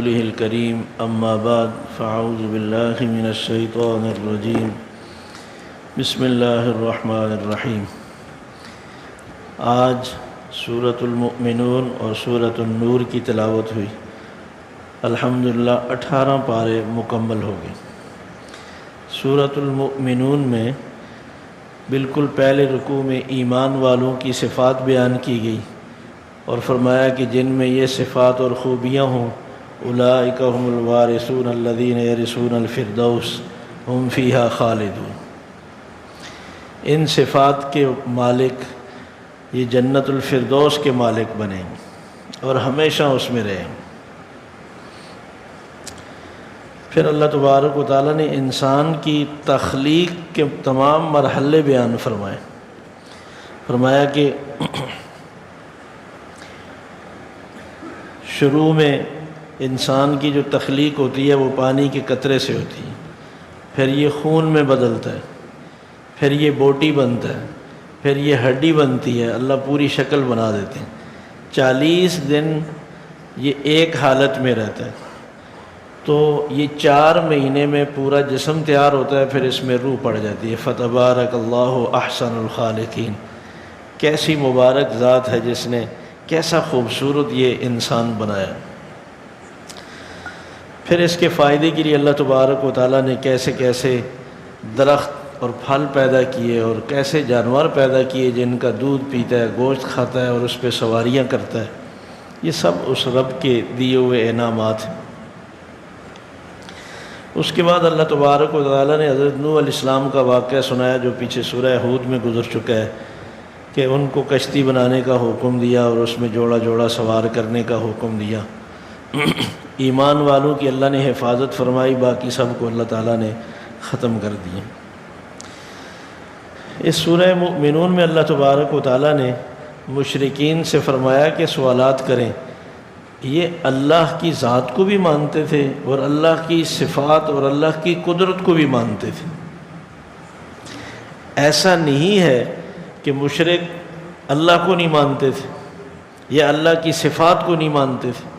رسوله الكريم أما بعد فأعوذ بالله من الشيطان الرجيم بسم اللہ الرحمن الرحیم۔ آج سورۃ المؤمنون اور سورۃ النور کی تلاوت ہوئی۔ الحمدللہ 18 پارے مکمل ہو گئے۔ سورۃ المؤمنون میں بالکل پہلے رکوع میں ایمان والوں کی صفات بیان کی گئی اور فرمایا کہ جن میں یہ صفات اور خوبیاں ہوں اولئک هم الوارثون الذین یرثون الفردوس هم فیہا خالدون۔ ان صفات کے مالک یہ جنت الفردوس کے مالک بنیں گے اور ہمیشہ اس میں رہیں گے۔ پھر اللہ تبارک و تعالیٰ نے انسان کی تخلیق کے تمام مرحلے بیان فرمائے۔ فرمایا کہ شروع میں انسان کی جو تخلیق ہوتی ہے وہ پانی کے قطرے سے ہوتی ہے، پھر یہ خون میں بدلتا ہے، پھر یہ بوٹی بنتا ہے، پھر یہ ہڈی بنتی ہے، اللہ پوری شکل بنا دیتے ہیں۔ 40 دن یہ ایک حالت میں رہتا ہے، تو یہ 4 مہینے میں پورا جسم تیار ہوتا ہے، پھر اس میں روح پڑ جاتی ہے۔ فتبارک اللہ احسن الخالقین۔ کیسی مبارک ذات ہے جس نے کیسا خوبصورت یہ انسان بنایا۔ پھر اس کے فائدے کے لیے اللہ تبارک و تعالیٰ نے کیسے کیسے درخت اور پھل پیدا کیے اور کیسے جانور پیدا کیے جن کا دودھ پیتا ہے، گوشت کھاتا ہے اور اس پہ سواریاں کرتا ہے۔ یہ سب اس رب کے دیے ہوئے انعامات ہیں۔ اس کے بعد اللہ تبارک و تعالیٰ نے حضرت نوح علیہ السلام کا واقعہ سنایا جو پیچھے سورہ ہود میں گزر چکا ہے، کہ ان کو کشتی بنانے کا حکم دیا اور اس میں جوڑا جوڑا سوار کرنے کا حکم دیا۔ ایمان والوں کی اللہ نے حفاظت فرمائی، باقی سب کو اللہ تعالیٰ نے ختم کر دیا۔ اس سورہ مؤمنون میں اللہ تبارک و تعالیٰ نے مشرکین سے فرمایا کہ سوالات کریں۔ یہ اللہ کی ذات کو بھی مانتے تھے اور اللہ کی صفات اور اللہ کی قدرت کو بھی مانتے تھے۔ ایسا نہیں ہے کہ مشرک اللہ کو نہیں مانتے تھے یا اللہ کی صفات کو نہیں مانتے تھے۔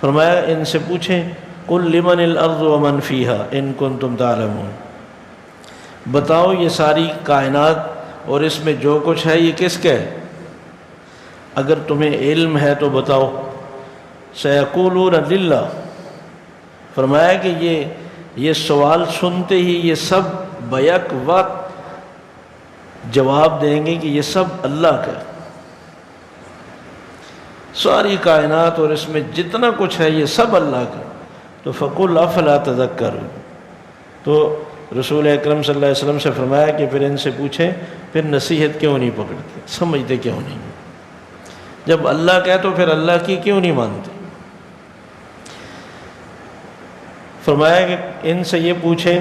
فرمایا ان سے پوچھیں قل لمن الارض ومن فیہا ان کنتم تعلمون۔ بتاؤ یہ ساری کائنات اور اس میں جو کچھ ہے یہ کس کا ہے؟ اگر تمہیں علم ہے تو بتاؤ۔ سیقولون للہ۔ فرمایا کہ یہ سوال سنتے ہی یہ سب بیک وقت جواب دیں گے کہ یہ سب اللہ کا ہے۔ ساری کائنات اور اس میں جتنا کچھ ہے یہ سب اللہ کا۔ تو فقل افلا تذکرون۔ تو رسول اکرم صلی اللہ علیہ وسلم سے فرمایا کہ پھر ان سے پوچھیں پھر نصیحت کیوں نہیں پکڑتے، سمجھتے کیوں نہیں؟ جب اللہ کا ہے تو پھر اللہ کی کیوں نہیں مانتے؟ فرمایا کہ ان سے یہ پوچھیں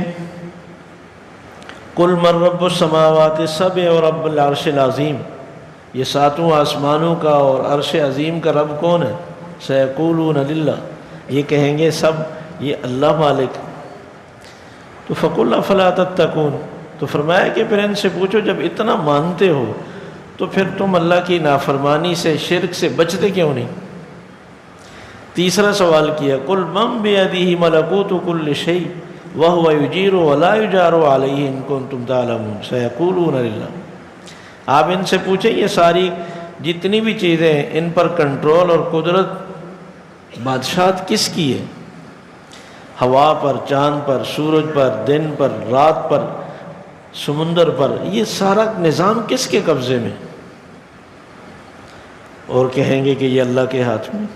قل من رب السماوات السبع اور رب العرش العظیم، یہ 7 آسمانوں کا اور عرش عظیم کا رب کون ہے؟ سیقولون للہ، یہ کہیں گے سب یہ اللہ مالک۔ تو فقل افلا تتقون۔ تو فرمایا کہ پھر ان سے پوچھو جب اتنا مانتے ہو تو پھر تم اللہ کی نافرمانی سے شرک سے بچتے کیوں نہیں؟ تیسرا سوال کیا قل من بیدہ ملکوت کل شیء وہو یجیر ولا یجار علیہ ان کنتم تعلمون سیقولون للہ۔ آپ ان سے پوچھیں یہ ساری جتنی بھی چیزیں ہیں ان پر کنٹرول اور قدرت بادشاہت کس کی ہے؟ ہوا پر، چاند پر، سورج پر، دن پر، رات پر، سمندر پر، یہ سارا نظام کس کے قبضے میں؟ اور کہیں گے کہ یہ اللہ کے ہاتھ میں۔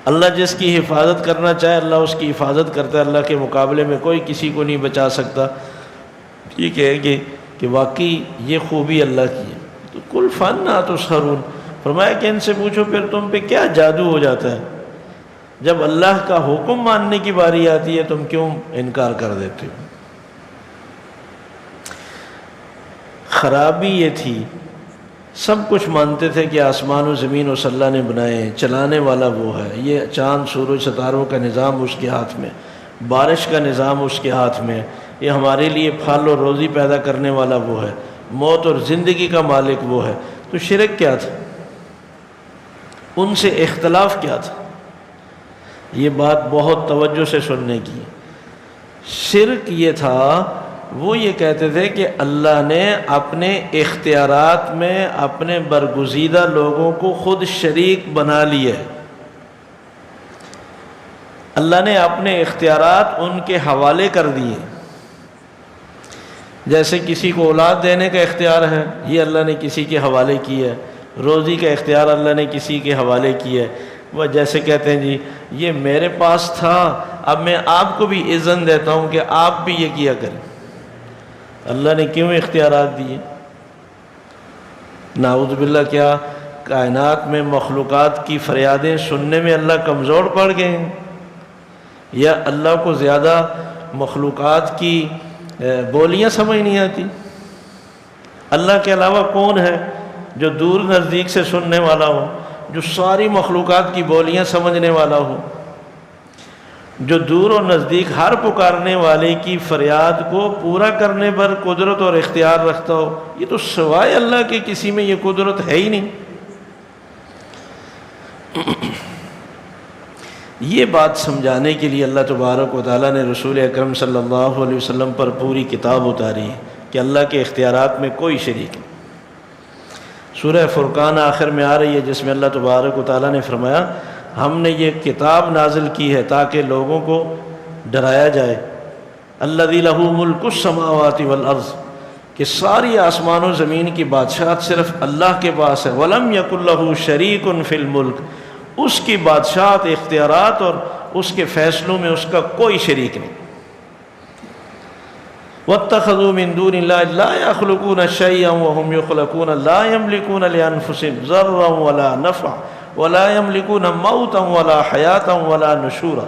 اللہ جس کی حفاظت کرنا چاہے اللہ اس کی حفاظت کرتا ہے، اللہ کے مقابلے میں کوئی کسی کو نہیں بچا سکتا۔ یہ کہیں گے کہ واقعی یہ خوبی اللہ کی ہے۔ تو کل فانا تسحرون۔ فرمایا کہ ان سے پوچھو پھر تم پہ کیا جادو ہو جاتا ہے؟ جب اللہ کا حکم ماننے کی باری آتی ہے تم کیوں انکار کر دیتے ہو؟ خرابی یہ تھی، سب کچھ مانتے تھے کہ آسمان و زمین اس اللہ نے بنائے ہیں، چلانے والا وہ ہے، یہ چاند سورج ستاروں کا نظام اس کے ہاتھ میں، بارش کا نظام اس کے ہاتھ میں، یہ ہمارے لیے پھل اور روزی پیدا کرنے والا وہ ہے، موت اور زندگی کا مالک وہ ہے۔ تو شرک کیا تھا؟ ان سے اختلاف کیا تھا؟ یہ بات بہت توجہ سے سننے کی۔ شرک یہ تھا، وہ یہ کہتے تھے کہ اللہ نے اپنے اختیارات میں اپنے برگزیدہ لوگوں کو خود شریک بنا لیا ہے۔ اللہ نے اپنے اختیارات ان کے حوالے کر دیے۔ جیسے کسی کو اولاد دینے کا اختیار ہے، یہ اللہ نے کسی کے حوالے کی ہے۔ روزی کا اختیار اللہ نے کسی کے حوالے کی ہے۔ وہ جیسے کہتے ہیں جی یہ میرے پاس تھا، اب میں آپ کو بھی اذن دیتا ہوں کہ آپ بھی یہ کیا کریں۔ اللہ نے کیوں اختیارات دیے؟ نعوذ باللہ، کیا کائنات میں مخلوقات کی فریادیں سننے میں اللہ کمزور پڑ گئے ہیں؟ یا اللہ کو زیادہ مخلوقات کی بولیاں سمجھ نہیں آتی؟ اللہ کے علاوہ کون ہے جو دور نزدیک سے سننے والا ہو، جو ساری مخلوقات کی بولیاں سمجھنے والا ہو، جو دور اور نزدیک ہر پکارنے والے کی فریاد کو پورا کرنے پر قدرت اور اختیار رکھتا ہو؟ یہ تو سوائے اللہ کے کسی میں یہ قدرت ہے ہی نہیں۔ یہ بات سمجھانے کے لیے اللہ تبارک و تعالیٰ نے رسول اکرم صلی اللہ علیہ وسلم پر پوری کتاب اتاری ہے کہ اللہ کے اختیارات میں کوئی شریک نہیں۔ سورہ فرقان آخر میں آ رہی ہے، جس میں اللہ تبارک و تعالیٰ نے فرمایا ہم نے یہ کتاب نازل کی ہے تاکہ لوگوں کو ڈرایا جائے۔ الذی لہ ملک السماوات والارض، کہ ساری آسمان و زمین کی بادشاہت صرف اللہ کے پاس ہے۔ ولم یکن لہ شریک فی الملک، اس کی بادشاہت، اختیارات اور اس کے فیصلوں میں اس کا کوئی شریک نہیں۔ واتخذوا من دون اللہ لا یخلقون شیئا وهم یخلقون لا یملکون لانفسهم ضرا ولا نفعا ولا یملکون موتا ولا حیاتا ولا نشورا۔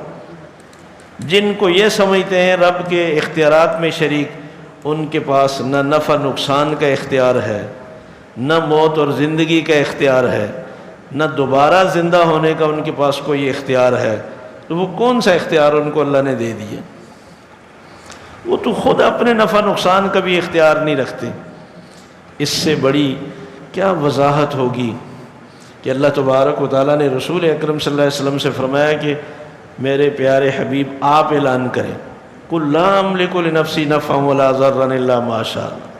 جن کو یہ سمجھتے ہیں رب کے اختیارات میں شریک، ان کے پاس نہ نفع نقصان کا اختیار ہے، نہ موت اور زندگی کا اختیار ہے، نہ دوبارہ زندہ ہونے کا ان کے پاس کوئی اختیار ہے۔ تو وہ کون سا اختیار ان کو اللہ نے دے دیا؟ وہ تو خود اپنے نفع نقصان کا بھی اختیار نہیں رکھتے۔ اس سے بڑی کیا وضاحت ہوگی کہ اللہ تبارک و تعالیٰ نے رسول اکرم صلی اللہ علیہ وسلم سے فرمایا کہ میرے پیارے حبیب آپ اعلان کریں، قُلْ لَا أَمْلِكُ لِنَفْسِي نَفْعًا وَلَا ضَرًّا إِلَّا مَا شَاءَ اللَّهُ،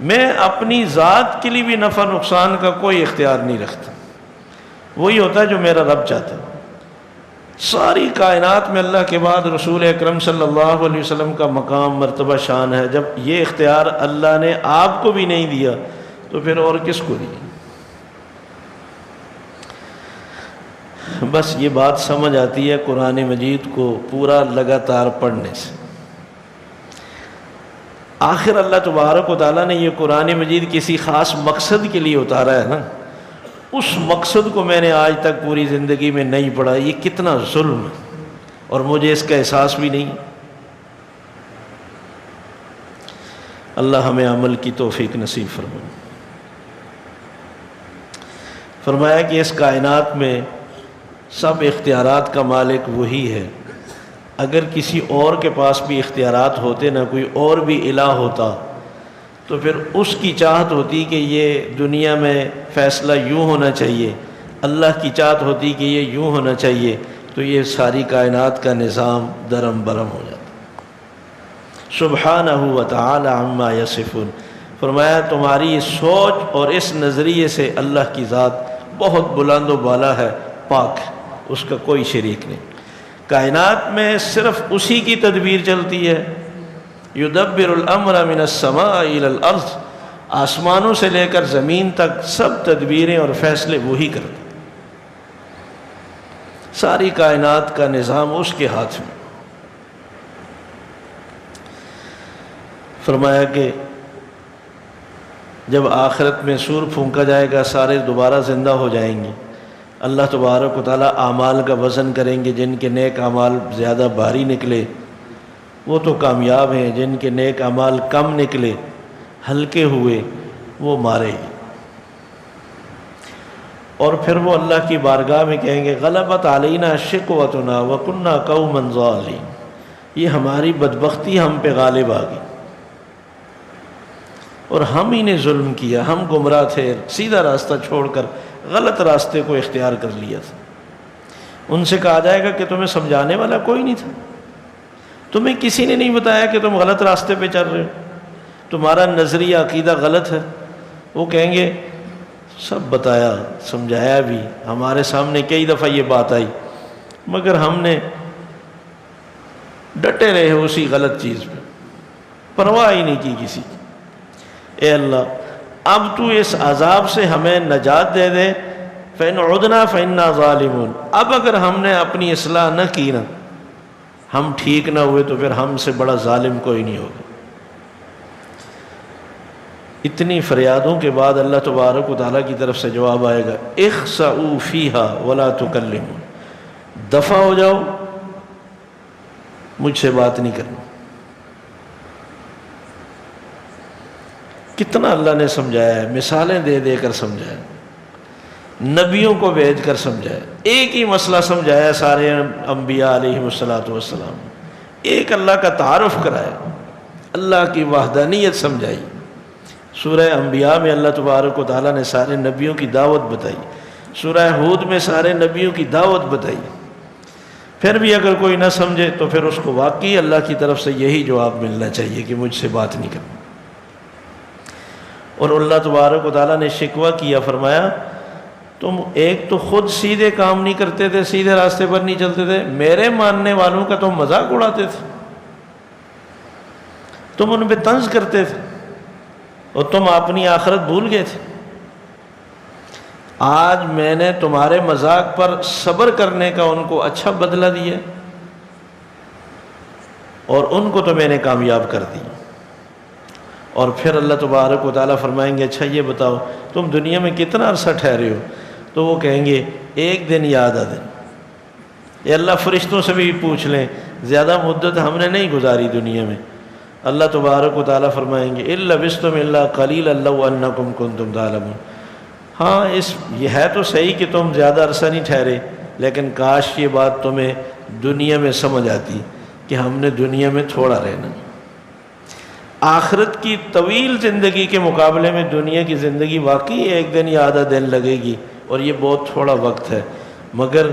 میں اپنی ذات کے لیے بھی نفع نقصان کا کوئی اختیار نہیں رکھتا، وہی ہوتا ہے جو میرا رب چاہتا ہے۔ ساری کائنات میں اللہ کے بعد رسول اکرم صلی اللہ علیہ وسلم کا مقام، مرتبہ، شان ہے۔ جب یہ اختیار اللہ نے آپ کو بھی نہیں دیا تو پھر اور کس کو دیا؟ بس یہ بات سمجھ آتی ہے قرآن مجید کو پورا لگاتار پڑھنے سے۔ آخر اللہ تبارک و تعالیٰ نے یہ قرآن مجید کسی خاص مقصد کے لیے اتارا ہے نا، اس مقصد کو میں نے آج تک پوری زندگی میں نہیں پڑھا، یہ کتنا ظلم ہے، اور مجھے اس کا احساس بھی نہیں۔ اللہ ہمیں عمل کی توفیق نصیب فرمائے۔ فرمایا کہ اس کائنات میں سب اختیارات کا مالک وہی ہے۔ اگر کسی اور کے پاس بھی اختیارات ہوتے، نہ کوئی اور بھی الہ ہوتا، تو پھر اس کی چاہت ہوتی کہ یہ دنیا میں فیصلہ یوں ہونا چاہیے، اللہ کی چاہت ہوتی کہ یہ یوں ہونا چاہیے، تو یہ ساری کائنات کا نظام درم برم ہو جاتا۔ سبحانہ و تعالی عما یصفون، فرمایا تمہاری اس سوچ اور اس نظریے سے اللہ کی ذات بہت بلند و بالا ہے، پاک ہے، اس کا کوئی شریک نہیں۔ کائنات میں صرف اسی کی تدبیر چلتی ہے۔ یدبر الامر من السماء الى الارض، آسمانوں سے لے کر زمین تک سب تدبیریں اور فیصلے وہی کرتے، ساری کائنات کا نظام اس کے ہاتھ میں۔ فرمایا کہ جب آخرت میں سور پھونکا جائے گا، سارے دوبارہ زندہ ہو جائیں گے۔ اللہ تبارک و تعالیٰ اعمال کا وزن کریں گے، جن کے نیک اعمال زیادہ بھاری نکلے وہ تو کامیاب ہیں، جن کے نیک اعمال کم نکلے، ہلکے ہوئے، وہ مارے گے۔ اور پھر وہ اللہ کی بارگاہ میں کہیں گے غلبت علینا شقوتنا وکنا قوما ضالین، یہ ہماری بدبختی ہم پہ غالب آ گئی اور ہم ہی نے ظلم کیا، ہم گمراہ تھے، سیدھا راستہ چھوڑ کر غلط راستے کو اختیار کر لیا تھا۔ ان سے کہا جائے گا کہ تمہیں سمجھانے والا کوئی نہیں تھا، تمہیں کسی نے نہیں بتایا کہ تم غلط راستے پہ چل رہے ہو، تمہارا نظریہ عقیدہ غلط ہے۔ وہ کہیں گے سب بتایا سمجھایا بھی، ہمارے سامنے کئی دفعہ یہ بات آئی، مگر ہم نے ڈٹے رہے اسی غلط چیز پہ، پرواہ ہی نہیں کی کسی کی۔ اے اللہ اب تو اس عذاب سے ہمیں نجات دے دے، فَإِنْ عُدْنَا فَإِنَّا ظَالِمُونَ، اب اگر ہم نے اپنی اصلاح نہ کی نا، ہم ٹھیک نہ ہوئے، تو پھر ہم سے بڑا ظالم کوئی نہیں ہوگا۔ اتنی فریادوں کے بعد اللہ تبارک و تعالیٰ کی طرف سے جواب آئے گا، اخسئوا فیہا ولا تکلمون، دفع ہو جاؤ، مجھ سے بات نہیں کرنا۔ کتنا اللہ نے سمجھایا ہے، مثالیں دے دے کر سمجھایا، نبیوں کو بھیج کر سمجھایا، ایک ہی مسئلہ سمجھایا سارے انبیاء علیہ الصلوۃ، ایک اللہ کا تعارف کرایا، اللہ کی وحدانیت سمجھائی۔ سورہ انبیاء میں اللہ تبارک و تعالیٰ نے سارے نبیوں کی دعوت بتائی، سورہ ہود میں سارے نبیوں کی دعوت بتائی۔ پھر بھی اگر کوئی نہ سمجھے تو پھر اس کو واقعی اللہ کی طرف سے یہی جواب ملنا چاہیے کہ مجھ سے بات نہیں کرنا۔ اور اللہ تبارک و تعالیٰ نے شکوہ کیا، فرمایا تم ایک تو خود سیدھے کام نہیں کرتے تھے، سیدھے راستے پر نہیں چلتے تھے، میرے ماننے والوں کا تم مذاق اڑاتے تھے، تم ان پہ طنز کرتے تھے، اور تم اپنی آخرت بھول گئے تھے۔ آج میں نے تمہارے مذاق پر صبر کرنے کا ان کو اچھا بدلہ دیا، اور ان کو تو میں نے کامیاب کر دی۔ اور پھر اللہ تبارک و تعالیٰ فرمائیں گے اچھا یہ بتاؤ تم دنیا میں کتنا عرصہ ٹھہرے ہو؟ تو وہ کہیں گے ایک دن یا آدھا دن۔ یہ اللہ فرشتوں سے بھی پوچھ لیں، زیادہ مدت ہم نے نہیں گزاری دنیا میں۔ اللہ تبارک و تعالیٰ فرمائیں گے اِن لبثتم إِلَّا قَلِيلًا لَوْ أَنَّكُمْ كُنتُمْ تَعْلَمُونَ، ہاں یہ ہے تو صحیح کہ تم زیادہ عرصہ نہیں ٹھہرے، لیکن کاش یہ بات تمہیں دنیا میں سمجھ آتی کہ ہم نے دنیا میں تھوڑا رہنا۔ آخرت کی طویل زندگی کے مقابلے میں دنیا کی زندگی واقعی ایک دن یا آدھا دن لگے گی، اور یہ بہت تھوڑا وقت ہے، مگر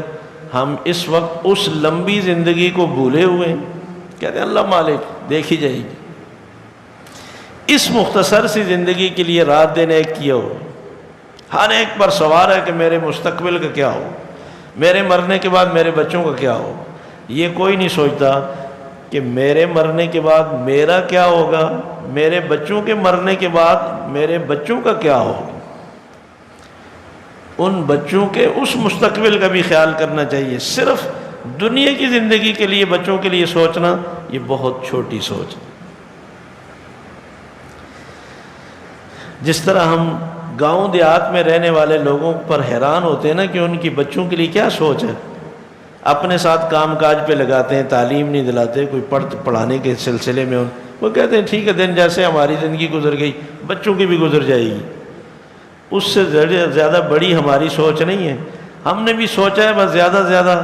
ہم اس وقت اس لمبی زندگی کو بھولے ہوئے ہیں۔ کہتے ہیں اللہ مالک دیکھی جائے گی، اس مختصر سی زندگی کے لیے رات دن ایک کیا ہو، ہر ایک پر سوار ہے کہ میرے مستقبل کا کیا ہو، میرے مرنے کے بعد میرے بچوں کا کیا ہو۔ یہ کوئی نہیں سوچتا کہ میرے مرنے کے بعد میرا کیا ہوگا، میرے بچوں کے مرنے کے بعد میرے بچوں کا کیا ہوگا۔ ان بچوں کے اس مستقبل کا بھی خیال کرنا چاہیے۔ صرف دنیا کی زندگی کے لیے بچوں کے لیے سوچنا یہ بہت چھوٹی سوچ ہے۔ جس طرح ہم گاؤں دیہات میں رہنے والے لوگوں پر حیران ہوتے ہیں نا کہ ان کی بچوں کے لیے کیا سوچ ہے، اپنے ساتھ کام کاج پہ لگاتے ہیں، تعلیم نہیں دلاتے، کوئی پڑھانے کے سلسلے میں وہ کہتے ہیں ٹھیک ہے دن جیسے ہماری زندگی گزر گئی بچوں کی بھی گزر جائے گی، اس سے زیادہ بڑی ہماری سوچ نہیں ہے۔ ہم نے بھی سوچا ہے بس زیادہ سے زیادہ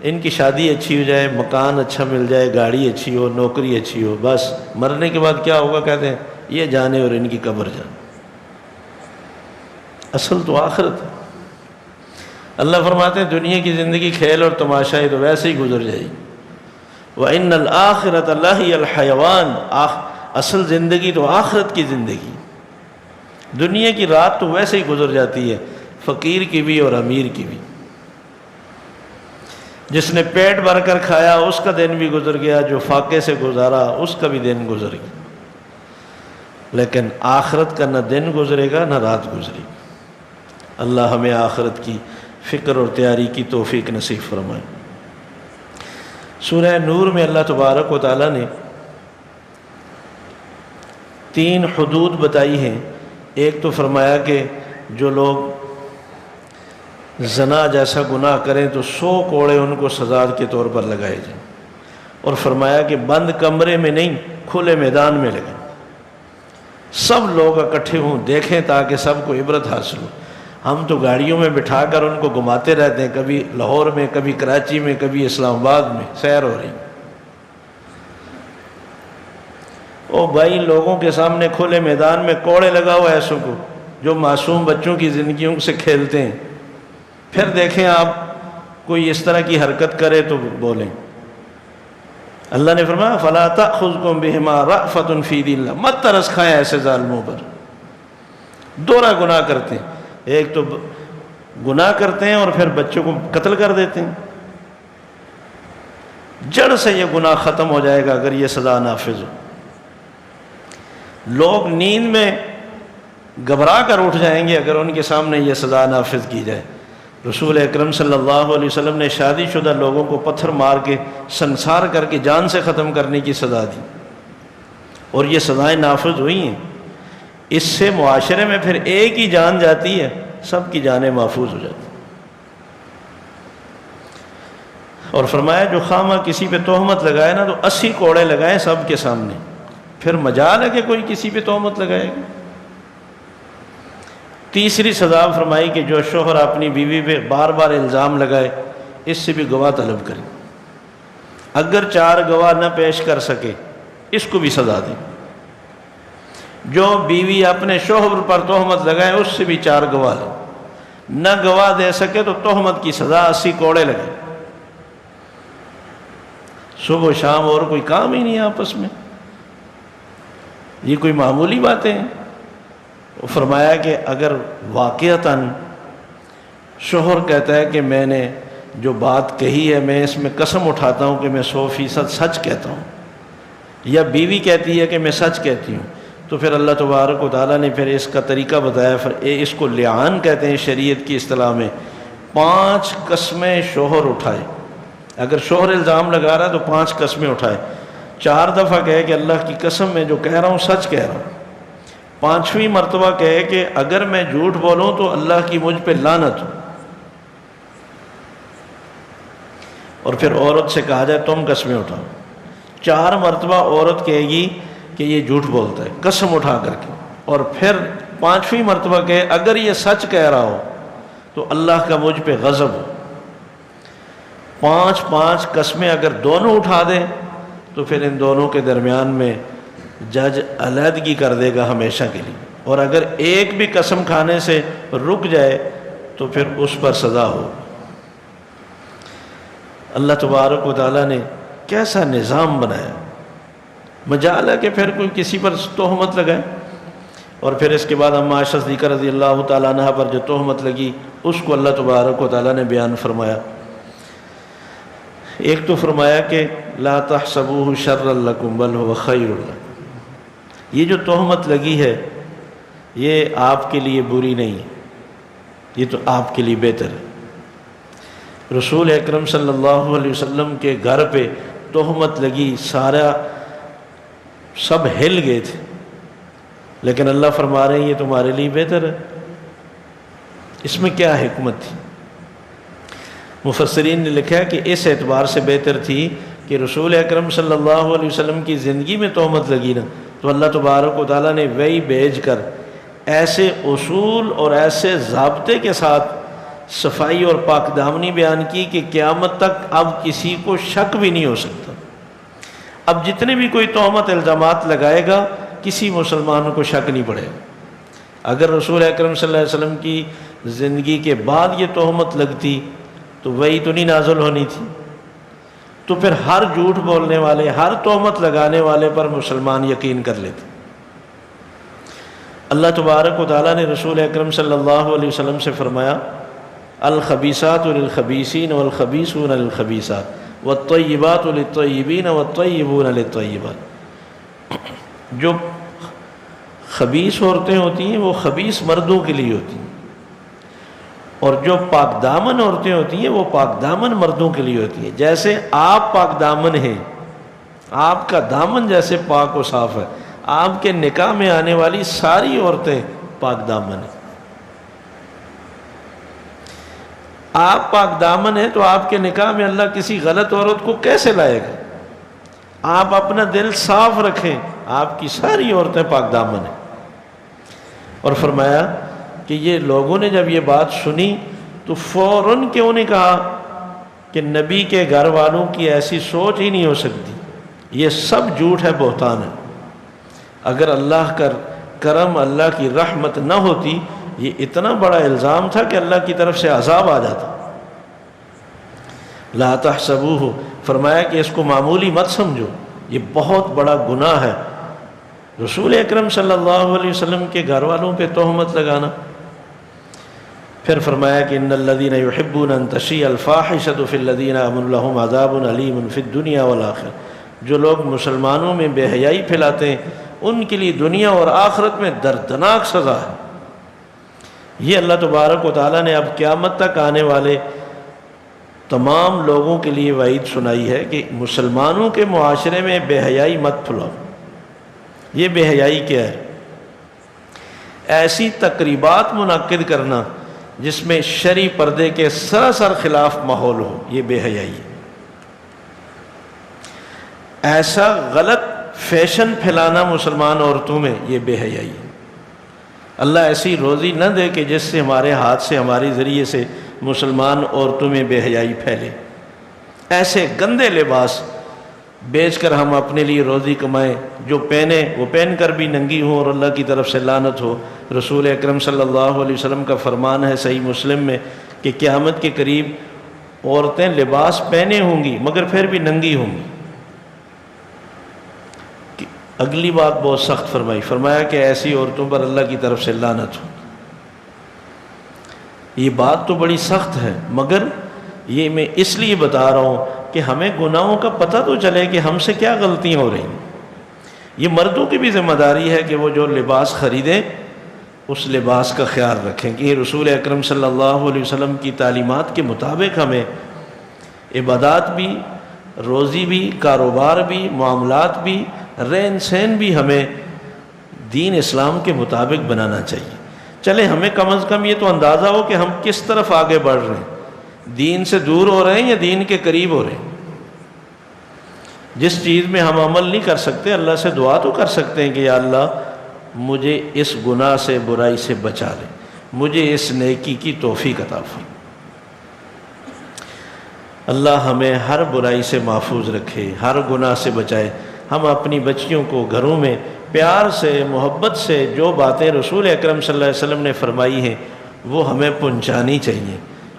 ان کی شادی اچھی ہو جائے، مکان اچھا مل جائے، گاڑی اچھی ہو، نوکری اچھی ہو، بس مرنے کے بعد کیا ہوگا کہتے ہیں یہ جانے اور ان کی قبر جانے۔ اصل تو آخرت ہے۔ اللہ فرماتے ہیں دنیا کی زندگی کھیل اور تماشا ہے تو ویسے ہی گزر جائے گی۔ وَإِنَّ الْآخِرَةَ لَهِيَ الْحَيَوَانُ، اصل زندگی تو آخرت کی زندگی، دنیا کی رات تو ویسے ہی گزر جاتی ہے، فقیر کی بھی اور امیر کی بھی۔ جس نے پیٹ بھر کر کھایا اس کا دن بھی گزر گیا، جو فاقے سے گزارا اس کا بھی دن گزر گیا، لیکن آخرت کا نہ دن گزرے گا نہ رات گزرے گی۔ اللہ ہمیں آخرت کی فکر اور تیاری کی توفیق نصیب فرمائے۔ سورہ نور میں اللہ تبارک و تعالیٰ نے 3 حدود بتائی ہیں۔ ایک تو فرمایا کہ جو لوگ زنا جیسا گناہ کریں تو 100 کوڑے ان کو سزا کے طور پر لگائے جائیں، اور فرمایا کہ بند کمرے میں نہیں کھلے میدان میں لگیں، سب لوگ اکٹھے ہوں دیکھیں تاکہ سب کو عبرت حاصل ہو۔ ہم تو گاڑیوں میں بٹھا کر ان کو گھماتے رہتے ہیں، کبھی لاہور میں، کبھی کراچی میں، کبھی اسلام آباد میں سیر ہو رہی۔ او بھائی لوگوں کے سامنے کھلے میدان میں کوڑے لگاؤ ایسوں کو جو معصوم بچوں کی زندگیوں سے کھیلتے ہیں، پھر دیکھیں آپ کوئی اس طرح کی حرکت کرے تو بولیں۔ اللہ نے فرمایا فَلَا تَأْخُذْكُمْ بِهِمَا رَأْفَةٌ فِي دِينِ اللَّهِ، مت ترس کھائیں ایسے ظالموں پر۔ دورا گناہ کرتے ہیں، ایک تو گناہ کرتے ہیں اور پھر بچوں کو قتل کر دیتے ہیں۔ جڑ سے یہ گناہ ختم ہو جائے گا اگر یہ سزا نافذ ہو۔ لوگ نیند میں گھبرا کر اٹھ جائیں گے اگر ان کے سامنے یہ سزا نافذ کی جائے۔ رسول اکرم صلی اللہ علیہ وسلم نے شادی شدہ لوگوں کو پتھر مار کے سنسار کر کے جان سے ختم کرنے کی سزا دی، اور یہ سزائیں نافذ ہوئی ہیں۔ اس سے معاشرے میں پھر ایک ہی جان جاتی ہے، سب کی جانیں محفوظ ہو جاتی ہیں۔ اور فرمایا جو خواہ کسی پہ تہمت لگائے نا تو 80 کوڑے لگائیں سب کے سامنے، پھر مجال ہے کہ کوئی کسی پہ تہمت لگائے گا۔ تیسری سزا فرمائی کہ جو شوہر اپنی بیوی پہ بار بار الزام لگائے اس سے بھی گواہ طلب کرے، اگر 4 گواہ نہ پیش کر سکے اس کو بھی سزا دیں۔ جو بیوی اپنے شوہر پر تہمت لگائے اس سے بھی 4 گواہ لیں، نہ گواہ دے سکے تو تہمت کی سزا 80 کوڑے لگے۔ صبح و شام اور کوئی کام ہی نہیں ہے آپس میں، یہ کوئی معمولی باتیں ہیں۔ فرمایا کہ اگر واقعتاً شوہر کہتا ہے کہ میں نے جو بات کہی ہے میں اس میں قسم اٹھاتا ہوں کہ میں 100% سچ کہتا ہوں، یا بیوی کہتی ہے کہ میں سچ کہتی ہوں، تو پھر اللہ تبارک و تعالیٰ نے پھر اس کا طریقہ بتایا۔ اس کو لعان کہتے ہیں شریعت کی اصطلاح میں۔ 5 قسمیں شوہر اٹھائے، اگر شوہر الزام لگا رہا ہے تو 5 قسمیں اٹھائے، 4 دفعہ کہے کہ اللہ کی قسم میں جو کہہ رہا ہوں سچ کہہ رہا ہوں، 5ویں مرتبہ کہے کہ اگر میں جھوٹ بولوں تو اللہ کی مجھ پہ لعنت ہو، اور پھر عورت سے کہا جائے تم قسمیں اٹھاؤ۔ 4 مرتبہ عورت کہے گی کہ یہ جھوٹ بولتا ہے قسم اٹھا کر کے، اور پھر 5ویں مرتبہ کہے اگر یہ سچ کہہ رہا ہو تو اللہ کا مجھ پہ غضب ہو۔ 5 قسمیں اگر دونوں اٹھا دیں تو پھر ان دونوں کے درمیان میں جج علیحدگی کر دے گا ہمیشہ کے لیے، اور اگر ایک بھی قسم کھانے سے رک جائے تو پھر اس پر سزا ہو۔ اللہ تبارک و تعالیٰ نے کیسا نظام بنایا، مجال ہے کہ پھر کوئی کسی پر تہمت لگائے۔ اور پھر اس کے بعد اما عائشہ صدیقہ رضی اللہ تعالیٰ عنہ پر جو تہمت لگی اس کو اللہ تبارک و تعالیٰ نے بیان فرمایا۔ ایک تو فرمایا کہ لا تحسبوه شرا لکم بل هو خیر لکم، یہ جو تہمت لگی ہے یہ آپ کے لیے بری نہیں ہے، یہ تو آپ کے لیے بہتر ہے۔ رسول اکرم صلی اللہ علیہ وسلم کے گھر پہ تہمت لگی، سب ہل گئے تھے، لیکن اللہ فرما رہے ہیں یہ تمہارے لیے بہتر ہے۔ اس میں کیا حکمت تھی؟ مفسرین نے لکھا ہے کہ اس اعتبار سے بہتر تھی کہ رسول اکرم صلی اللہ علیہ وسلم کی زندگی میں تہمت لگی نا تو اللہ تبارک و تعالیٰ نے وحی بھیج کر ایسے اصول اور ایسے ضابطے کے ساتھ صفائی اور پاک دامنی بیان کی کہ قیامت تک اب کسی کو شک بھی نہیں ہو سکتا۔ اب جتنے بھی کوئی تہمت الزامات لگائے گا کسی مسلمان کو شک نہیں پڑے گا۔ اگر رسول اکرم صلی اللہ علیہ وسلم کی زندگی کے بعد یہ تہمت لگتی تو وہی تو نہیں نازل ہونی تھی، تو پھر ہر جھوٹ بولنے والے، ہر تہمت لگانے والے پر مسلمان یقین کر لیتے۔ اللہ تبارک و تعالیٰ نے رسول اکرم صلی اللہ علیہ وسلم سے فرمایا الخبیثات للخبیثین والخبیثون للخبیثات والطیبات للطیبین والطیبون للطیبات۔ جو خبیث عورتیں ہوتی ہیں وہ خبیث مردوں کے لیے ہوتی ہیں، اور جو پاک دامن عورتیں ہوتی ہیں وہ پاک دامن مردوں کے لیے ہوتی ہیں۔ جیسے آپ پاک دامن ہیں، آپ کا دامن جیسے پاک و صاف ہے، آپ کے نکاح میں آنے والی ساری عورتیں پاک دامن ہیں۔ آپ پاک دامن ہیں تو آپ کے نکاح میں اللہ کسی غلط عورت کو کیسے لائے گا؟ آپ اپنا دل صاف رکھیں، آپ کی ساری عورتیں پاک دامن ہیں۔ اور فرمایا کہ یہ لوگوں نے جب یہ بات سنی تو فوراً کیوں نہیں کہا کہ نبی کے گھر والوں کی ایسی سوچ ہی نہیں ہو سکتی، یہ سب جھوٹ ہے، بہتان ہے۔ اگر اللہ کا کرم، اللہ کی رحمت نہ ہوتی یہ اتنا بڑا الزام تھا کہ اللہ کی طرف سے عذاب آ جاتا۔ لا تحسبوہ، فرمایا کہ اس کو معمولی مت سمجھو، یہ بہت بڑا گناہ ہے رسول اکرم صلی اللہ علیہ وسلم کے گھر والوں پہ تہمت لگانا۔ پھر فرمایا کہ ان الذین یحبون ان تشیع الفاحشۃ فی الذین آمنوا لہم عذاب علیم فی الدنیا والآخرہ، جو لوگ مسلمانوں میں بے حیائی پھیلاتے ہیں ان کے لیے دنیا اور آخرت میں دردناک سزا ہے۔ یہ اللہ تبارک و تعالیٰ نے اب قیامت تک آنے والے تمام لوگوں کے لیے وعید سنائی ہے کہ مسلمانوں کے معاشرے میں بے حیائی مت پھیلاؤ۔ یہ بے حیائی کیا ہے؟ ایسی تقریبات منعقد کرنا جس میں شرعی پردے کے سراسر خلاف ماحول ہو، یہ بے حیائی ہے۔ ایسا غلط فیشن پھیلانا مسلمان عورتوں میں، یہ بے حیائی ہے۔ اللہ ایسی روزی نہ دے کہ جس سے ہمارے ہاتھ سے، ہمارے ذریعے سے مسلمان عورتوں میں بے حیائی پھیلے۔ ایسے گندے لباس بیچ کر ہم اپنے لیے روزی کمائیں، جو پہنے وہ پہن کر بھی ننگی ہوں اور اللہ کی طرف سے لعنت ہو۔ رسول اکرم صلی اللہ علیہ وسلم کا فرمان ہے صحیح مسلم میں کہ قیامت کے قریب عورتیں لباس پہنے ہوں گی مگر پھر بھی ننگی ہوں گی۔ اگلی بات بہت سخت فرمائی، فرمایا کہ ایسی عورتوں پر اللہ کی طرف سے لعنت ہو۔ یہ بات تو بڑی سخت ہے، مگر یہ میں اس لیے بتا رہا ہوں کہ ہمیں گناہوں کا پتہ تو چلے کہ ہم سے کیا غلطیاں ہو رہی ہیں۔ یہ مردوں کی بھی ذمہ داری ہے کہ وہ جو لباس خریدیں اس لباس کا خیال رکھیں کہ رسول اکرم صلی اللہ علیہ وسلم کی تعلیمات کے مطابق ہمیں عبادات بھی، روزی بھی، کاروبار بھی، معاملات بھی، رہن سہن بھی ہمیں دین اسلام کے مطابق بنانا چاہیے۔ چلے ہمیں کم از کم یہ تو اندازہ ہو کہ ہم کس طرف آگے بڑھ رہے ہیں، دین سے دور ہو رہے ہیں یا دین کے قریب ہو رہے ہیں۔ جس چیز میں ہم عمل نہیں کر سکتے اللہ سے دعا تو کر سکتے ہیں کہ یا اللہ مجھے اس گناہ سے، برائی سے بچا لے، مجھے اس نیکی کی توفیق عطا فرما۔ اللہ ہمیں ہر برائی سے محفوظ رکھے، ہر گناہ سے بچائے۔ ہم اپنی بچیوں کو گھروں میں پیار سے، محبت سے جو باتیں رسول اکرم صلی اللہ علیہ وسلم نے فرمائی ہیں وہ ہمیں پہنچانی چاہیے۔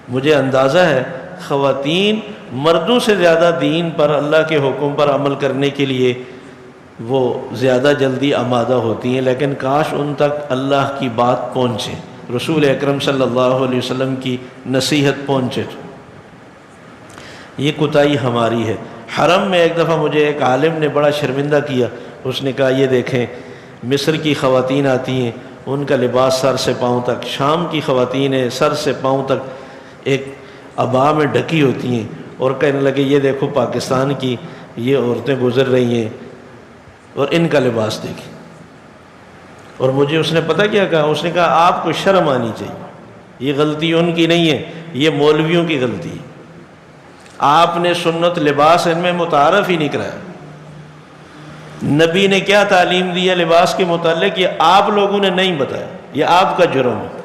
مجھے اندازہ ہے خواتین مردوں سے زیادہ دین پر، اللہ کے حکم پر عمل کرنے کے لیے وہ زیادہ جلدی آمادہ ہوتی ہیں، لیکن کاش ان تک اللہ کی بات پہنچے، رسول اکرم صلی اللہ علیہ وسلم کی نصیحت پہنچے۔ یہ کوتاہی ہماری ہے۔ حرم میں ایک دفعہ مجھے ایک عالم نے بڑا شرمندہ کیا۔ اس نے کہا یہ دیکھیں مصر کی خواتین آتی ہیں، ان کا لباس سر سے پاؤں تک، شام کی خواتین ہیں سر سے پاؤں تک ایک عبا میں ڈھکی ہوتی ہیں، اور کہنے لگے یہ دیکھو پاکستان کی یہ عورتیں گزر رہی ہیں اور ان کا لباس دیکھیں۔ اور مجھے اس نے پتہ کیا کہا؟ اس نے کہا آپ کو شرم آنی چاہیے، یہ غلطی ان کی نہیں ہے، یہ مولویوں کی غلطی ہے۔ آپ نے سنت لباس ان میں متعارف ہی نہیں کرایا۔ نبی نے کیا تعلیم دی ہے لباس کے متعلق، یہ آپ لوگوں نے نہیں بتایا، یہ آپ کا جرم ہے۔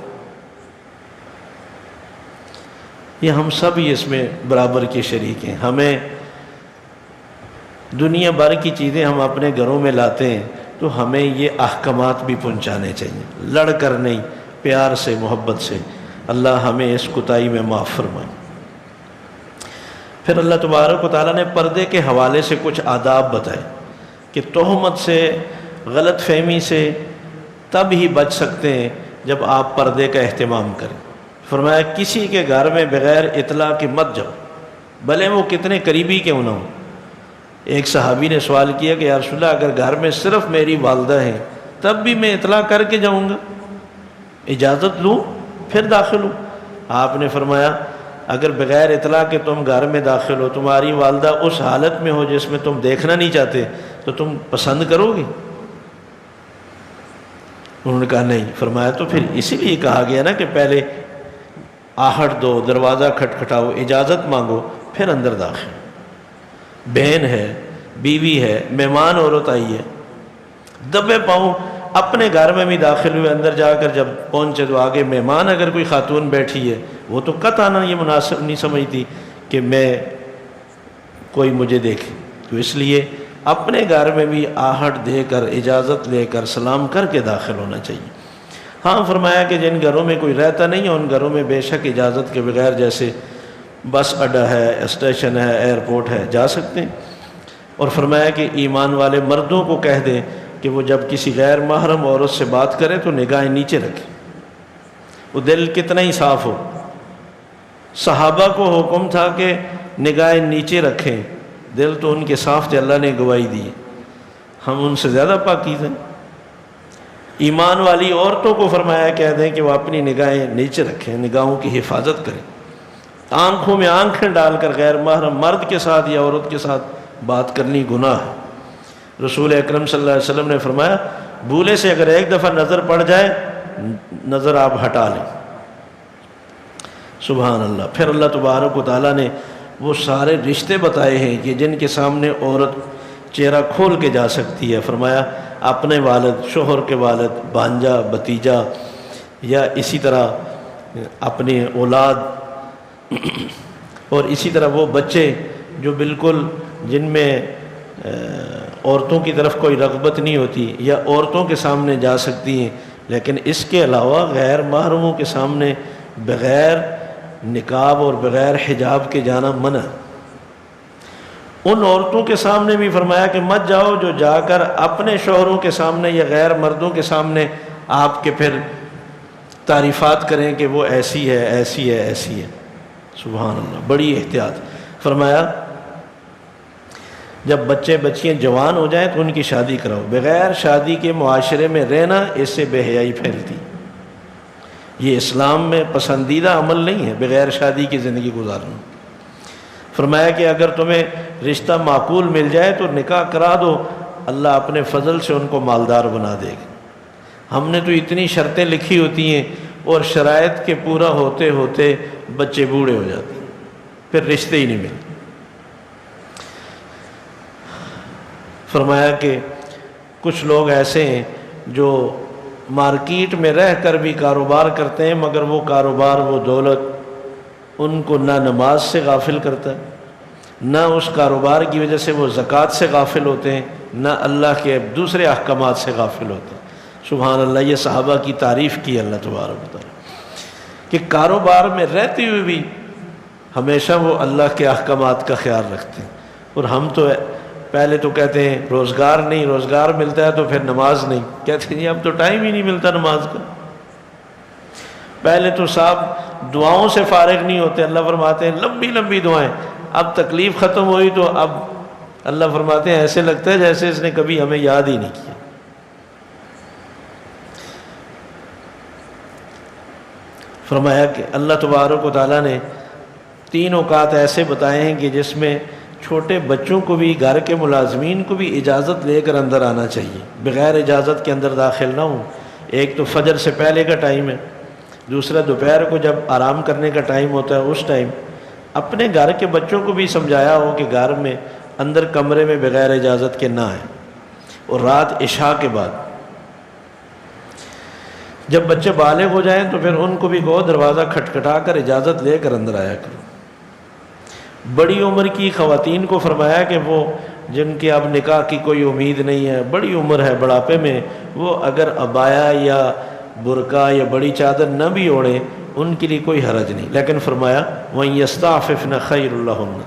یہ ہم سب ہی اس میں برابر کے شریک ہیں۔ ہمیں دنیا بھر کی چیزیں ہم اپنے گھروں میں لاتے ہیں تو ہمیں یہ احکامات بھی پہنچانے چاہیے، لڑ کر نہیں، پیار سے، محبت سے۔ اللہ ہمیں اس کوتاہی میں معاف فرمائے۔ پھر اللہ تبارک و تعالیٰ نے پردے کے حوالے سے کچھ آداب بتائے کہ تہمت سے، غلط فہمی سے تب ہی بچ سکتے ہیں جب آپ پردے کا اہتمام کریں۔ فرمایا کسی کے گھر میں بغیر اطلاع کے مت جاؤ، بھلے وہ کتنے قریبی کیوں نہ ہو۔ ایک صحابی نے سوال کیا کہ یا رسول اللہ اگر گھر میں صرف میری والدہ ہیں تب بھی میں اطلاع کر کے جاؤں گا، اجازت لوں پھر داخل ہوں؟ آپ نے فرمایا اگر بغیر اطلاع کے تم گھر میں داخل ہو، تمہاری والدہ اس حالت میں ہو جس میں تم دیکھنا نہیں چاہتے، تو تم پسند کرو گے؟ انہوں نے کہا نہیں۔ فرمایا تو پھر اسی لیے کہا گیا نا کہ پہلے آہٹ دو، دروازہ کھٹکھٹاؤ، اجازت مانگو، پھر اندر داخل۔ بہن ہے، بیوی ہے، مہمان عورت آئی ہے، دبے پاؤں اپنے گھر میں بھی داخل ہوئے، اندر جا کر جب پہنچے تو آگے مہمان اگر کوئی خاتون بیٹھی ہے، وہ تو قطعاً یہ مناسب نہیں سمجھتی کہ میں کوئی مجھے دیکھے، تو اس لیے اپنے گھر میں بھی آہٹ دے کر، اجازت لے کر، سلام کر کے داخل ہونا چاہیے۔ ہاں فرمایا کہ جن گھروں میں کوئی رہتا نہیں ہے ان گھروں میں بے شک اجازت کے بغیر جیسے بس اڈا ہے، اسٹیشن ہے، ایئرپورٹ ہے، جا سکتے ہیں۔ اور فرمایا کہ ایمان والے مردوں کو کہہ دیں کہ وہ جب کسی غیر محرم عورت سے بات کرے تو نگاہیں نیچے رکھیں، وہ دل کتنا ہی صاف ہو۔ صحابہ کو حکم تھا کہ نگاہیں نیچے رکھیں، دل تو ان کے صاف تھے، اللہ نے گواہی دی۔ ہم ان سے زیادہ پاکیزہ ہیں۔ ایمان والی عورتوں کو فرمایا کہہ دیں کہ وہ اپنی نگاہیں نیچے رکھیں، نگاہوں کی حفاظت کریں، آنکھوں میں آنکھیں ڈال کر غیر محرم مرد کے ساتھ یا عورت کے ساتھ بات کرنی گناہ ہے۔ رسول اکرم صلی اللہ علیہ وسلم نے فرمایا بھولے سے اگر ایک دفعہ نظر پڑ جائے، نظر آپ ہٹا لیں۔ سبحان اللہ۔ پھر اللہ تبارک و تعالیٰ نے وہ سارے رشتے بتائے ہیں کہ جن کے سامنے عورت چہرہ کھول کے جا سکتی ہے۔ فرمایا اپنے والد، شوہر کے والد، بھانجا، بھتیجا، یا اسی طرح اپنے اولاد، اور اسی طرح وہ بچے جو بالکل جن میں عورتوں کی طرف کوئی رغبت نہیں ہوتی، یا عورتوں کے سامنے جا سکتی ہیں، لیکن اس کے علاوہ غیر محرموں کے سامنے بغیر نقاب اور بغیر حجاب کے جانا منع۔ ان عورتوں کے سامنے بھی فرمایا کہ مت جاؤ جو جا کر اپنے شوہروں کے سامنے یا غیر مردوں کے سامنے آپ کے پھر تعریفات کریں کہ وہ ایسی ہے، ایسی ہے، ایسی ہے۔ سبحان اللہ، بڑی احتیاط۔ فرمایا جب بچے بچیاں جوان ہو جائیں تو ان کی شادی کراؤ، بغیر شادی کے معاشرے میں رہنا اس سے بے حیائی پھیلتی۔ یہ اسلام میں پسندیدہ عمل نہیں ہے بغیر شادی کی زندگی گزارنا۔ فرمایا کہ اگر تمہیں رشتہ معقول مل جائے تو نکاح کرا دو، اللہ اپنے فضل سے ان کو مالدار بنا دے گا۔ ہم نے تو اتنی شرطیں لکھی ہوتی ہیں اور شرائط کے پورا ہوتے ہوتے بچے بوڑھے ہو جاتے ہیں، پھر رشتے ہی نہیں ملتے۔ فرمایا کہ کچھ لوگ ایسے ہیں جو مارکیٹ میں رہ کر بھی کاروبار کرتے ہیں، مگر وہ کاروبار، وہ دولت ان کو نہ نماز سے غافل کرتا ہے، نہ اس کاروبار کی وجہ سے وہ زکوٰۃ سے غافل ہوتے ہیں، نہ اللہ کے دوسرے احکامات سے غافل ہوتے ہیں۔ سبحان اللہ۔ یہ صحابہ کی تعریف کی اللہ تبارک و تعالیٰ کہ کاروبار میں رہتے ہوئے بھی ہمیشہ وہ اللہ کے احکامات کا خیال رکھتے ہیں۔ اور ہم تو پہلے تو کہتے ہیں روزگار نہیں، روزگار ملتا ہے تو پھر نماز نہیں، کہتے ہیں جی اب تو ٹائم ہی نہیں ملتا نماز کا۔ پہلے تو صاحب دعاؤں سے فارغ نہیں ہوتے، اللہ فرماتے ہیں لمبی لمبی دعائیں، اب تکلیف ختم ہوئی تو اب اللہ فرماتے ہیں ایسے لگتا ہے جیسے اس نے کبھی ہمیں یاد ہی نہیں کیا۔ فرمایا کہ اللہ تبارک و تعالیٰ نے 3 اوقات ایسے بتائے ہیں کہ جس میں چھوٹے بچوں کو بھی، گھر کے ملازمین کو بھی اجازت لے کر اندر آنا چاہیے، بغیر اجازت کے اندر داخل نہ ہوں۔ ایک تو فجر سے پہلے کا ٹائم ہے، دوسرا دوپہر کو جب آرام کرنے کا ٹائم ہوتا ہے اس ٹائم۔ اپنے گھر کے بچوں کو بھی سمجھایا ہو کہ گھر میں اندر کمرے میں بغیر اجازت کے نہ آئیں، اور رات عشاء کے بعد جب بچے بالغ ہو جائیں تو پھر ان کو بھی کہو دروازہ کھٹکھٹا کر اجازت لے کر اندر آیا کرو۔ بڑی عمر کی خواتین کو فرمایا کہ وہ جن کے اب نکاح کی کوئی امید نہیں ہے، بڑی عمر ہے، بڑھاپے میں، وہ اگر عبایا یا برقع یا بڑی چادر نہ بھی اوڑھیں ان کے لیے کوئی حرج نہیں، لیکن فرمایا وَإِن يَسْتَعْفِفْنَ خَيْرٌ لَهُنَّ،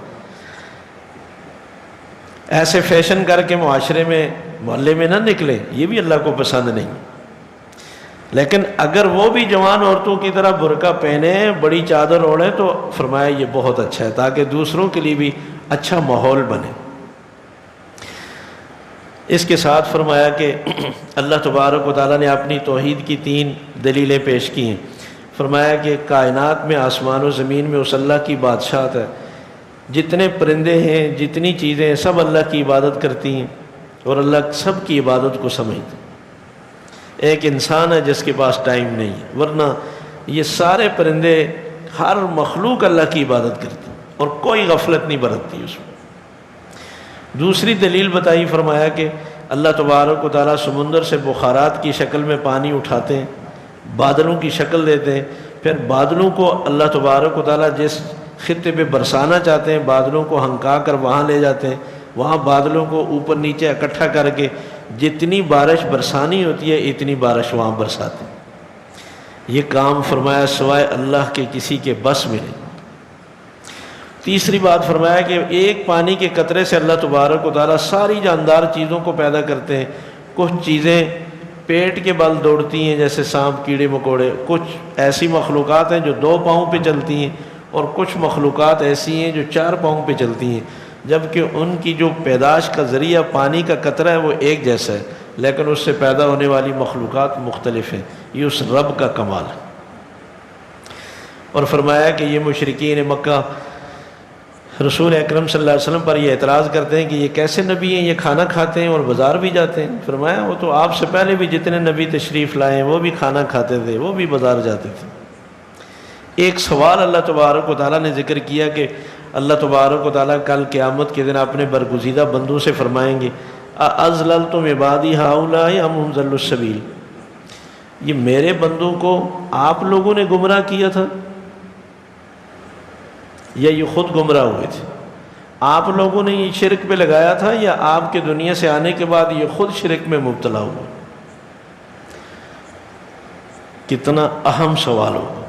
ایسے فیشن کر کے معاشرے میں محلے میں نہ نکلیں، یہ بھی اللہ کو پسند نہیں۔ لیکن اگر وہ بھی جوان عورتوں کی طرح برقع پہنے، بڑی چادر اوڑھیں، تو فرمایا یہ بہت اچھا ہے تاکہ دوسروں کے لیے بھی اچھا ماحول بنے۔ اس کے ساتھ فرمایا کہ اللہ تبارک و تعالیٰ نے اپنی توحید کی 3 دلیلیں پیش کی ہیں۔ فرمایا کہ کائنات میں، آسمان و زمین میں اس اللہ کی بادشاہت ہے، جتنے پرندے ہیں، جتنی چیزیں ہیں، سب اللہ کی عبادت کرتی ہیں اور اللہ سب کی عبادت کو سمجھتے ہیں۔ ایک انسان ہے جس کے پاس ٹائم نہیں ہے، ورنہ یہ سارے پرندے، ہر مخلوق اللہ کی عبادت کرتی اور کوئی غفلت نہیں برتتی اس میں۔ دوسری دلیل بتائی، فرمایا کہ اللہ تبارک و تعالیٰ سمندر سے بخارات کی شکل میں پانی اٹھاتے ہیں، بادلوں کی شکل دیتے ہیں، پھر بادلوں کو اللہ تبارک و تعالیٰ جس خطے پہ برسانا چاہتے ہیں بادلوں کو ہنکا کر وہاں لے جاتے ہیں، وہاں بادلوں کو اوپر نیچے اکٹھا کر کے جتنی بارش برسانی ہوتی ہے اتنی بارش وہاں برساتے ہیں۔ یہ کام فرمایا سوائے اللہ کے کسی کے بس میں نہیں۔ تیسری بات فرمایا کہ ایک پانی کے قطرے سے اللہ تبارک و تعالیٰ ساری جاندار چیزوں کو پیدا کرتے ہیں۔ کچھ چیزیں پیٹ کے بل دوڑتی ہیں جیسے سانپ کیڑے مکوڑے، کچھ ایسی مخلوقات ہیں جو 2 پاؤں پہ چلتی ہیں، اور کچھ مخلوقات ایسی ہیں جو 4 پاؤں پہ چلتی ہیں، جبکہ ان کی جو پیدائش کا ذریعہ پانی کا قطرہ ہے وہ ایک جیسا ہے، لیکن اس سے پیدا ہونے والی مخلوقات مختلف ہیں۔ یہ اس رب کا کمال ہے۔ اور فرمایا کہ یہ مشرکین مکہ رسول اکرم صلی اللہ علیہ وسلم پر یہ اعتراض کرتے ہیں کہ یہ کیسے نبی ہیں، یہ کھانا کھاتے ہیں اور بازار بھی جاتے ہیں۔ فرمایا وہ تو آپ سے پہلے بھی جتنے نبی تشریف لائے ہیں وہ بھی کھانا کھاتے تھے، وہ بھی بازار جاتے تھے۔ ایک سوال اللہ تبارک و تعالیٰ نے ذکر کیا کہ اللہ تبارک و تعالیٰ کل قیامت کے دن اپنے برگزیدہ بندوں سے فرمائیں گے اَأَضْلَلْتُمْ عِبَادِي هَؤُلَاءِ أَمْ هُمْ ضَلُّوا السَّبِيلَ، یہ میرے بندوں کو آپ لوگوں نے گمراہ کیا تھا یا یہ خود گمراہ ہوئے تھے؟ آپ لوگوں نے یہ شرک پہ لگایا تھا یا آپ کے دنیا سے آنے کے بعد یہ خود شرک میں مبتلا ہوئے؟ کتنا اہم سوال ہوگا۔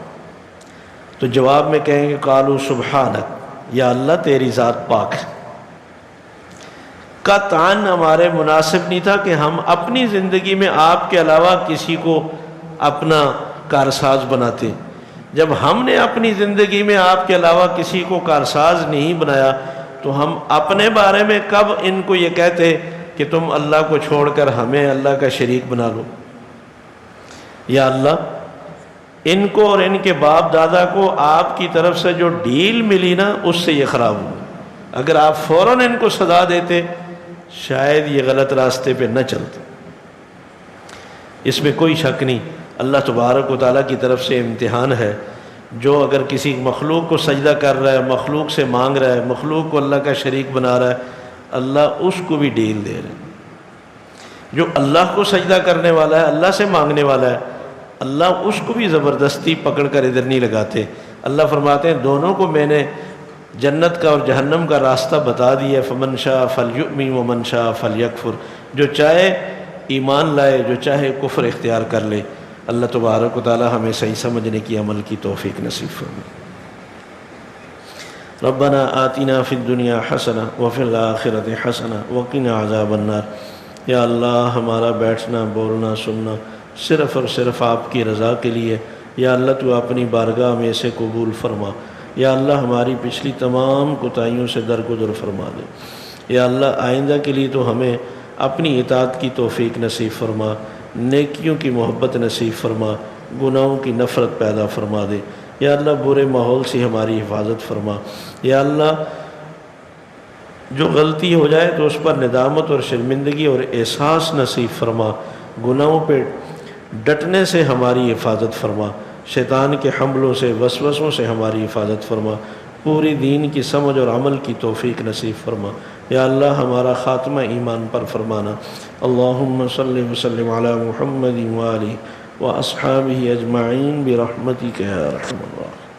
تو جواب میں کہیں گے قالوا سبحانک، یا اللہ تیری ذات پاک ہے۔ قطعاً ہمارے مناسب نہیں تھا کہ ہم اپنی زندگی میں آپ کے علاوہ کسی کو اپنا کارساز بناتے۔ جب ہم نے اپنی زندگی میں آپ کے علاوہ کسی کو کارساز نہیں بنایا تو ہم اپنے بارے میں کب ان کو یہ کہتے کہ تم اللہ کو چھوڑ کر ہمیں اللہ کا شریک بنا لو؟ یا اللہ ان کو اور ان کے باپ دادا کو آپ کی طرف سے جو ڈیل ملی نا اس سے یہ خراب ہوا۔ اگر آپ فوراً ان کو سزا دیتے شاید یہ غلط راستے پہ نہ چلتے۔ اس میں کوئی شک نہیں، اللہ تبارک و تعالیٰ کی طرف سے امتحان ہے۔ جو اگر کسی مخلوق کو سجدہ کر رہا ہے، مخلوق سے مانگ رہا ہے، مخلوق کو اللہ کا شریک بنا رہا ہے، اللہ اس کو بھی ڈیل دے رہا ہے۔ جو اللہ کو سجدہ کرنے والا ہے، اللہ سے مانگنے والا ہے، اللہ اس کو بھی زبردستی پکڑ کر ادھر نہیں لگاتے۔ اللہ فرماتے ہیں دونوں کو میں نے جنت کا اور جہنم کا راستہ بتا دیا، فمن شاء فلیؤمن ومن شاء فلیکفر، جو چاہے ایمان لائے، جو چاہے کفر اختیار کر لے۔ اللہ تبارک و تعالی ہمیں صحیح سمجھنے کی عمل کی توفیق نصیب فرمائے۔ ربنا آتنا فی الدنیا حسنہ وفی الآخرۃ حسنہ وقنا عذاب النار۔ یا اللہ ہمارا بیٹھنا، بولنا، سننا صرف اور صرف آپ کی رضا کے لیے، یا اللہ تو اپنی بارگاہ میں اسے قبول فرما۔ یا اللہ ہماری پچھلی تمام کوتاہیوں سے درگزر فرما دے۔ یا اللہ آئندہ کے لیے تو ہمیں اپنی اطاعت کی توفیق نصیب فرما، نیکیوں کی محبت نصیب فرما، گناہوں کی نفرت پیدا فرما دے۔ یا اللہ برے ماحول سے ہماری حفاظت فرما۔ یا اللہ جو غلطی ہو جائے تو اس پر ندامت اور شرمندگی اور احساس نصیب فرما، گناہوں پہ ڈٹنے سے ہماری حفاظت فرما، شیطان کے حملوں سے، وسوسوں سے ہماری حفاظت فرما، پوری دین کی سمجھ اور عمل کی توفیق نصیب فرما۔ یا اللہ ہمارا خاتمہ ایمان پر فرمانا۔ اللہم صلی وسلم علی محمد وآلہ واصحابہ اجمعین برحمتک یا ارحم الراحمین۔